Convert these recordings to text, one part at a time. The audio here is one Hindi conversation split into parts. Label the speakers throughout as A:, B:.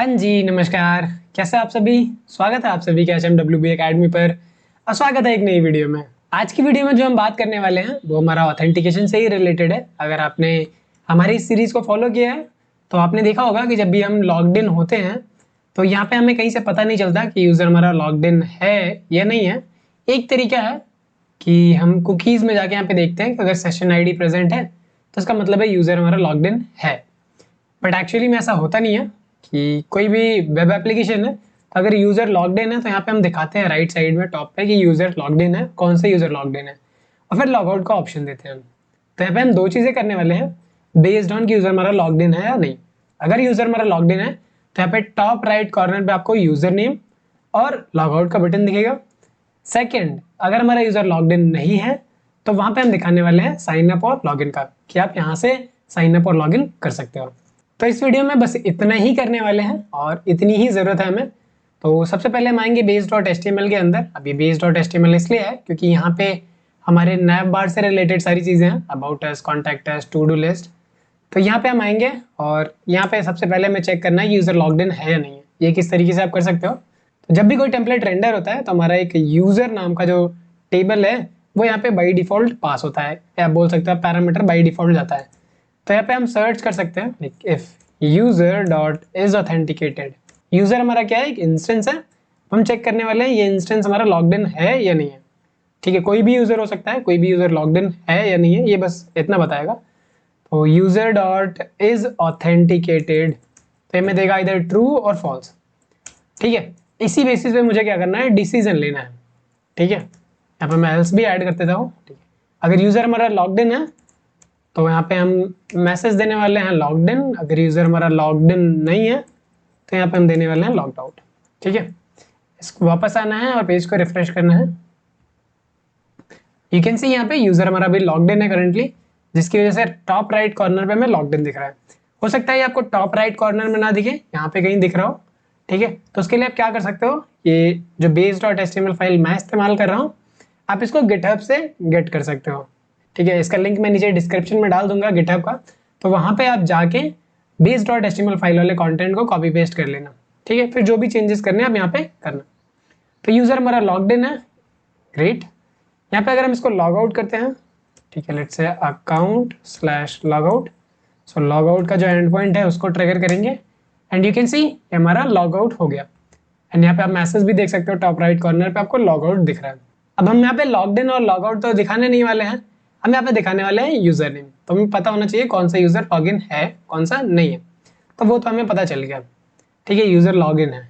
A: हाँ जी, नमस्कार। कैसे आप सभी? स्वागत है आप सभी का HMWB एकेडमी पर और स्वागत है एक नई वीडियो में। आज की वीडियो में जो हम बात करने वाले हैं वो हमारा ऑथेंटिकेशन से ही रिलेटेड है। अगर आपने हमारी इस सीरीज को फॉलो किया है तो आपने देखा होगा कि जब भी हम लॉग्ड इन होते हैं तो यहाँ पे हमें कहीं से पता नहीं चलता कि यूज़र हमारा लॉग्ड इन है या नहीं है। एक तरीका है कि हम कुकीज़ में जाके यहाँ पे देखते हैं कि अगर सेशन ID प्रेजेंट है तो इसका मतलब है यूज़र हमारा लॉग्ड इन है। बट एक्चुअली में ऐसा होता नहीं है कि कोई भी वेब एप्लीकेशन है तो अगर यूज़र लॉग्ड इन है तो यहाँ पे हम दिखाते हैं राइट साइड में टॉप पे कि यूज़र लॉग्ड इन है, कौन सा यूज़र लॉग्ड इन है, और फिर लॉग आउट का ऑप्शन देते हैं हम। तो यहाँ पे हम दो चीज़ें करने वाले हैं बेस्ड ऑन कि यूज़र हमारा लॉग्ड इन है या नहीं। अगर यूज़र हमारा लॉग्ड इन है तो यहाँ पे टॉप राइट कॉर्नर पे आपको यूज़र नेम और लॉग आउट का बटन दिखेगा। सेकेंड, अगर हमारा यूज़र लॉग्ड इन नहीं है तो वहाँ पे हम दिखाने वाले हैं साइन अप और लॉग इन का, कि आप यहाँ से साइन अप और लॉग इन कर सकते हो। तो इस वीडियो में बस इतना ही करने वाले हैं और इतनी ही ज़रूरत है हमें। तो सबसे पहले हम आएंगे base.html के अंदर। अब ये base.html इसलिए है क्योंकि यहाँ पे हमारे नैव बार से रिलेटेड सारी चीज़ें हैं, about us, contact us, to do list. तो यहाँ पे हम आएंगे और यहाँ पे सबसे पहले हमें चेक करना है कि यूज़र लॉग्ड इन है या नहीं है। ये किस तरीके से आप कर सकते हो, तो जब भी कोई टेम्पलेट रेंडर होता है तो हमारा एक यूज़र नाम का जो टेबल है वो यहाँ पे बाई डिफ़ॉल्ट पास होता है, या आप बोल सकते हो पैरामीटर बाई डिफ़ॉल्ट जाता है। तो यहाँ पे हम सर्च कर सकते हैं if user dot is authenticated. User हमारा क्या है, एक इंस्टेंस है। हम चेक करने वाले हैं ये इंस्टेंस हमारा लॉग्ड इन है या नहीं है। ठीक है, कोई भी यूजर हो सकता है, कोई भी यूजर लॉग्ड इन है या नहीं है ये बस इतना बताएगा। तो यूजर डॉट इज ऑथेंटिकेटेड तो हमें देगा इधर ट्रू और फॉल्स। ठीक है, इसी बेसिस पे मुझे क्या करना है, डिसीजन लेना है। ठीक है, यहाँ पे मैं एल्स भी ऐड कर देता हूँ। ठीक है, अगर यूजर हमारा लॉग्ड इन है तो यहाँ पे हम मैसेज देने वाले हैं लॉग्ड इन। अगर यूजर हमारा लॉग्ड इन नहीं है तो यहाँ पे हम देने वाले हैं लॉग्ड आउट। ठीक है, इसको वापस आना है और पेज को रिफ्रेश करना है। यू कैन सी यहाँ पे यूजर हमारा भी लॉग्ड इन है करंटली, जिसकी वजह से टॉप राइट कॉर्नर पे हमें लॉग्ड इन दिख रहा है। हो सकता है ये आपको टॉप राइट कॉर्नर में ना दिखे, यहाँ पे कहीं दिख रहा हो। ठीक है, तो उसके लिए आप क्या कर सकते हो, ये जो base.html फाइल मैं इस्तेमाल कर रहा हूँ आप इसको गिटहब से गेट कर सकते हो। ठीक है, इसका लिंक मैं नीचे डिस्क्रिप्शन में डाल दूंगा गिटहब का, तो वहां पे आप जाके base.html फाइल वाले कंटेंट को कॉपी पेस्ट कर लेना। ठीक है, फिर जो भी चेंजेस करने हैं आप यहाँ पे करना। तो यूजर हमारा लॉग्ड इन है, ग्रेट। यहाँ पे अगर हम इसको लॉग आउट करते हैं, ठीक है, let's say account/log out। So log out का जो एंड पॉइंट है उसको ट्रिगर करेंगे एंड यू कैन सी हमारा लॉग आउट हो गया। एंड यहाँ पे आप मैसेज भी देख सकते हो, टॉप राइट कॉर्नर पे आपको लॉग आउट दिख रहा है। अब हम यहाँ पे लॉग्ड इन और लॉग आउट तो दिखाने नहीं वाले हैं, हम यहाँ पे दिखाने वाले हैं यूजर नेम। तो हमें पता होना चाहिए कौन सा यूजर लॉग इन है कौन सा नहीं है, तो वो तो हमें पता चल गया। ठीक है, यूजर लॉग इन है।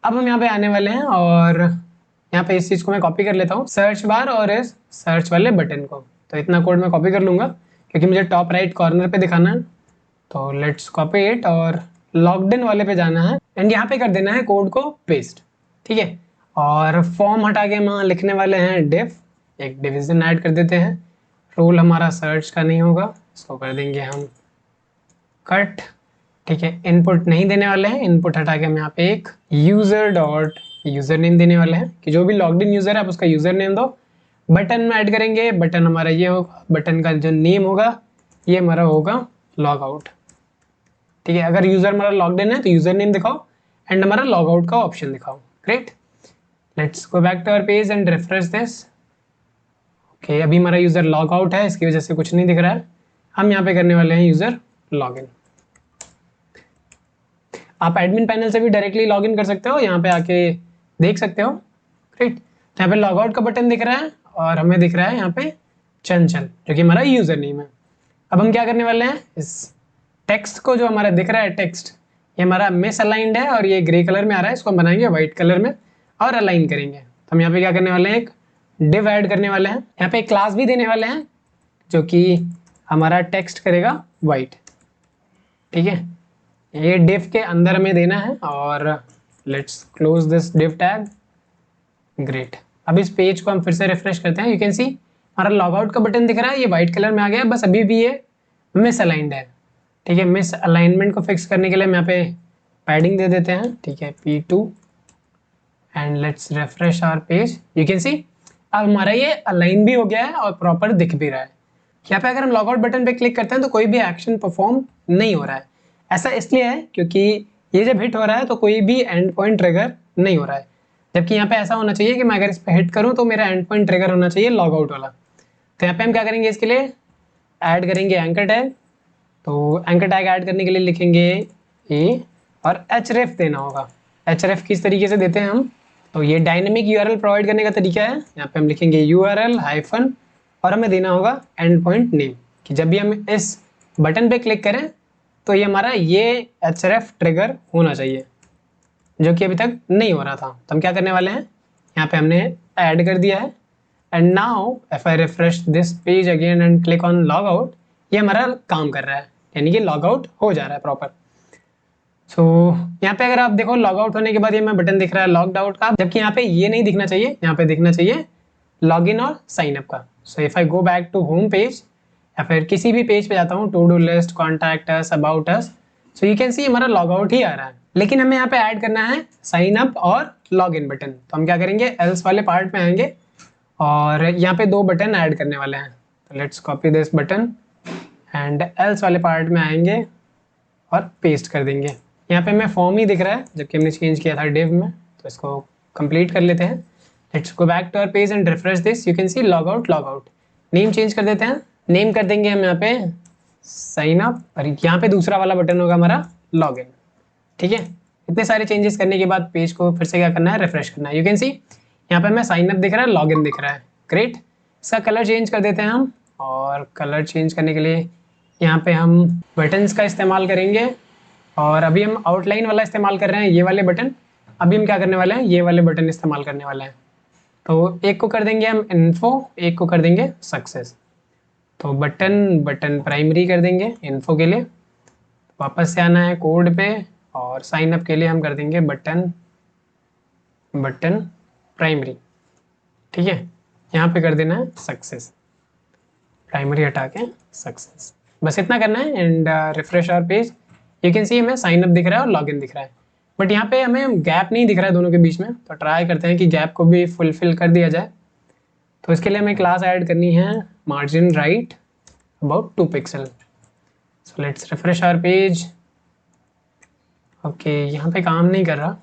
A: अब हम यहाँ पे आने वाले हैं और यहाँ पे इस चीज को मैं कॉपी कर लेता हूँ, सर्च बार और इस सर्च वाले बटन को। तो इतना कोड मैं कॉपी कर लूंगा क्योंकि मुझे टॉप राइट कॉर्नर पे दिखाना है। तो लेट्स कॉपी इट और लॉग्ड इन वाले पे जाना है एंड यहाँ पे कर देना है कोड को पेस्ट। ठीक है, और फॉर्म हटा के हम यहाँ लिखने वाले हैं डिफ, एक डिवीजन ऐड कर देते हैं। रोल हमारा सर्च का नहीं होगा, इसको कर देंगे हम कट। ठीक है, इनपुट नहीं देने वाले हैं, इनपुट हटा के हम यहाँ पे एक यूजर डॉट यूजर नेम देने वाले हैं कि जो भी लॉग्ड इन यूजर है आप उसका यूजर नेम दो। बटन में ऐड करेंगे, बटन हमारा ये होगा, बटन का जो नेम होगा ये हमारा होगा लॉग आउट। ठीक है, अगर यूजर हमारा लॉग्ड इन है तो यूजर नेम दिखाओ एंड हमारा लॉग आउट का ऑप्शन दिखाओ। Great, let's go back to our page and refresh this. Okay, अभी हमारा यूजर लॉग आउट है, इसकी वजह से कुछ नहीं दिख रहा है। हम यहाँ पे करने वाले हैं यूजर लॉग इन। आप एडमिन पैनल से भी डायरेक्टली लॉग इन कर सकते हो, यहाँ पे आके देख सकते हो। ग्रेट, तो यहाँ पे लॉग आउट का बटन दिख रहा है और हमें दिख रहा है यहाँ पे चंचल जो कि हमारा यूजर नेम है। अब हम क्या करने वाले हैं, इस टेक्स्ट को जो हमारा दिख रहा है टेक्स्ट, ये हमारा मिस अलाइंड है और ये ग्रे कलर में आ रहा है, इसको हम बनाएंगे व्हाइट कलर में और अलाइन करेंगे। तो हम यहाँ पे क्या करने वाले हैं, एक डिव ऐड करने वाले हैं, यहाँ पे एक क्लास भी देने वाले हैं जो कि हमारा टेक्स्ट करेगा व्हाइट। ठीक है, ये डिव के अंदर हमें देना है और let's close this div tag. Great, अब इस पेज को हम फिर से रिफ्रेश करते हैं। यू कैन सी हमारा लॉग आउट का बटन दिख रहा है, ये व्हाइट कलर में आ गया, बस अभी भी ये मिस अलाइंड है। ठीक है, मिस अलाइनमेंट को फिक्स करने के लिए हम यहाँ पे पैडिंग दे देते हैं। ठीक है, P2 and let's refresh our page. You can see अब हमारा ये अलाइन भी हो गया है और प्रॉपर दिख भी रहा है। यहाँ पे अगर हम लॉग आउट बटन पे क्लिक करते हैं तो कोई भी एक्शन परफॉर्म नहीं हो रहा है। ऐसा इसलिए है क्योंकि ये जब हिट हो रहा है तो कोई भी एंड पॉइंट ट्रिगर नहीं हो रहा है, जबकि यहाँ पे ऐसा होना चाहिए कि मैं अगर इस पर हिट करूँ तो मेरा एंड पॉइंट ट्रिगर होना चाहिए लॉग आउट वाला। तो यहाँ पे हम क्या करेंगे, इसके लिए ऐड करेंगे एंकर टैग। तो एंकर टैग ऐड करने के लिए लिखेंगे ए और href देना होगा। href किस तरीके से देते हैं हम, तो ये डायनेमिक यूआरएल प्रोवाइड करने का तरीका है। यहाँ पे हम लिखेंगे यूआरएल हाइफन और हमें देना होगा एंड पॉइंट नेम, कि जब भी हम इस बटन पे क्लिक करें तो ये हमारा ये href ट्रिगर होना चाहिए, जो कि अभी तक नहीं हो रहा था। तो हम क्या करने वाले हैं, यहाँ पे हमने ऐड कर दिया है। And now if I refresh this page again and click on log out, ये हमारा काम कर रहा है, यानी कि लॉग आउट हो जा रहा है प्रॉपर। सो यहाँ पे अगर आप देखो लॉग आउट होने के बाद ये मैं बटन दिख रहा है लॉग्ड आउट का, जबकि यहाँ पे ये नहीं दिखना चाहिए, यहाँ पे दिखना चाहिए लॉग इन और साइन अप का। So if I go back to home page या फिर किसी भी पेज पे जाता हूँ, to do list, contact us, about us, so you can see हमारा लॉग आउट ही आ रहा है। लेकिन हमें यहाँ पे ऐड करना है साइन अप और लॉग इन बटन। तो हम क्या करेंगे, एल्स वाले पार्ट में आएंगे और यहाँ पे 2 बटन ऐड करने वाले हैं। तो let's copy this button and else वाले पार्ट में आएंगे और पेस्ट कर देंगे। यहाँ पे हमें फॉर्म ही दिख रहा है, जबकि हमने चेंज किया था डिव में। तो इसको कंप्लीट कर लेते हैं। Let's go back to our page and refresh this, you can see log out log out. Name change कर देते हैं, नेम कर देंगे हम यहाँ पे साइन अप और यहाँ पे दूसरा वाला बटन होगा हमारा लॉग इन। ठीक है, इतने सारे चेंजेस करने के बाद पेज को फिर से क्या करना है, रिफ्रेश करना है। यू कैन सी यहाँ पे हमें साइन अप दिख रहा है, लॉग इन दिख रहा है। ग्रेट, इसका कलर चेंज कर देते हैं हम, और कलर चेंज करने के लिए यहाँ पे हम बटन्स का इस्तेमाल करेंगे। और अभी हम आउटलाइन वाला इस्तेमाल कर रहे हैं, ये वाले बटन। अभी हम क्या करने वाले हैं, ये वाले बटन इस्तेमाल करने वाले हैं। तो एक को कर देंगे हम इन्फो, एक को कर देंगे सक्सेस। तो बटन प्राइमरी कर देंगे इन्फो के लिए, वापस से आना है कोड पे, और साइन अप के लिए हम कर देंगे बटन प्राइमरी। ठीक है, यहाँ पे कर देना है सक्सेस, प्राइमरी हटा के सक्सेस। बस इतना करना है and refresh our page. You can see हमें साइन अप दिख रहा है और लॉग इन दिख रहा है, बट यहाँ पे हमें गैप नहीं दिख रहा है दोनों के बीच में। तो ट्राई करते हैं कि गैप को भी फुलफिल कर दिया जाए। तो इसके लिए हमें क्लास ऐड करनी है margin right about 2 pixel. So let's refresh our page. Okay, यहाँ पे काम नहीं कर रहा,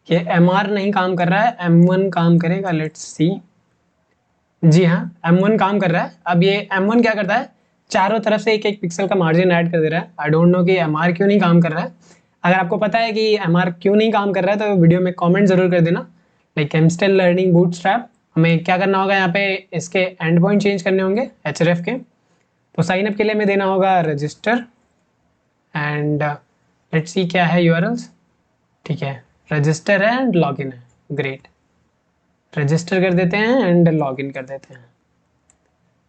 A: ये MR नहीं काम कर रहा है, M1 काम करेगा। लेट्स सी, जी हाँ M1 काम कर रहा है। अब ये M1 क्या करता है, चारों तरफ से एक एक पिक्सल का मार्जिन ऐड कर दे रहा है। आई डोंट नो कि MR क्यों नहीं काम कर रहा है। अगर आपको पता है कि MR क्यों नहीं काम कर रहा है तो वीडियो में कमेंट जरूर कर देना। Like I'm still learning Bootstrap। हमें क्या करना होगा, यहाँ पे इसके एंड पॉइंट चेंज करने होंगे href के। तो साइन अप के लिए हमें देना होगा रजिस्टर एंड लेट्स सी क्या है यूआरएल्स। ठीक है, रजिस्टर है एंड लॉग इन है। ग्रेट, रजिस्टर कर देते हैं एंड लॉग इन कर देते हैं।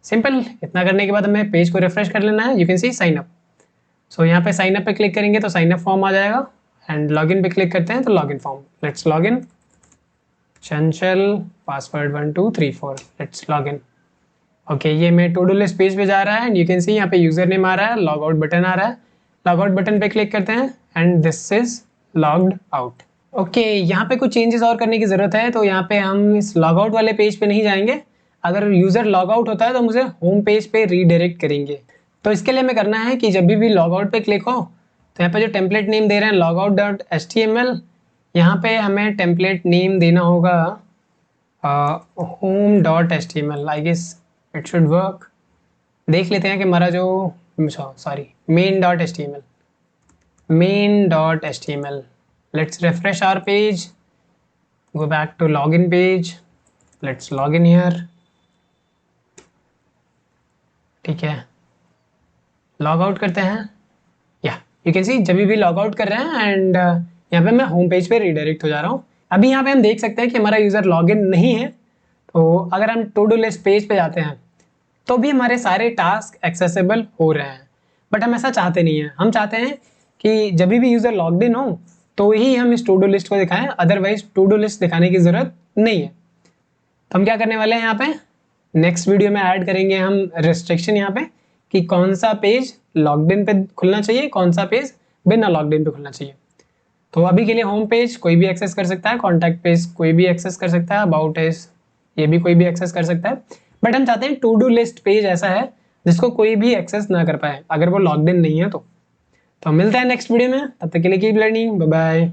A: सिंपल, इतना करने के बाद हमें पेज को रिफ्रेश कर लेना है। You can see sign up. So यहाँ पे साइन अप पे क्लिक करेंगे तो साइन अप फॉर्म आ जाएगा, एंड लॉग इन पे क्लिक करते हैं तो log in form. Let's log in, Chanchal, password 1 2 3 4, let's log in. Okay, ये मैं टू डू लिस्ट पेज पे जा रहा है एंड यू कैन सी यहाँ पे यूजर नेम आ रहा है, लॉग आउट बटन आ रहा है। लॉग आउट बटन पे क्लिक करते हैं and this is logged out. Okay, यहाँ पे कुछ चेंजेस और करने की जरूरत है। तो यहाँ पे हम इस लॉग आउट वाले पेज पे नहीं जाएंगे। अगर यूजर लॉग आउट होता है तो मुझे होम पेज पे रीडायरेक्ट करेंगे। तो इसके लिए हमें करना है कि जब भी लॉग आउट पे क्लिक हो तो यहाँ पे जो टेम्पलेट नेम दे रहे हैं logout.html, यहाँ पे हमें टेम्पलेट नेम देना होगा home.html। I guess it should work. देख लेते हैं कि हमारा जो main.html। Let's refresh our page, go back to log in page, let's log in here. ठीक है, लॉग आउट करते हैं। या यू कैन सी जब भी लॉग आउट कर रहे हैं एंड यहाँ पे मैं होम पेज पे रीडायरेक्ट हो जा रहा हूँ। अभी यहाँ पे हम देख सकते हैं कि हमारा यूजर लॉग इन नहीं है। तो अगर हम टू डू लिस्ट पेज पे जाते हैं तो भी हमारे सारे टास्क एक्सेसिबल हो रहे हैं, बट हम ऐसा चाहते नहीं हैं। हम चाहते हैं कि जब भी यूजर लॉग्ड इन हो तो ही हम इस टू डू लिस्ट को दिखाएं, अदरवाइज टू डू लिस्ट दिखाने की जरूरत नहीं है। तो हम क्या करने वाले हैं, यहाँ पे नेक्स्ट वीडियो में ऐड करेंगे हम रिस्ट्रिक्शन यहाँ पे कि कौन सा पेज लॉग्ड इन पे खुलना चाहिए, कौन सा पेज बिना लॉग्ड इन पे खुलना चाहिए। तो अभी के लिए होम पेज कोई भी एक्सेस कर सकता है, कॉन्टैक्ट पेज कोई भी एक्सेस कर सकता है, अबाउट अस ये भी कोई भी एक्सेस कर सकता है। बट हम चाहते हैं टू डू लिस्ट पेज ऐसा है जिसको कोई भी एक्सेस ना कर पाए अगर वो लॉग्ड इन नहीं है। तो तो मिलते हैं नेक्स्ट वीडियो में, तब तक के लिए कीप लर्निंग, बाय बाय।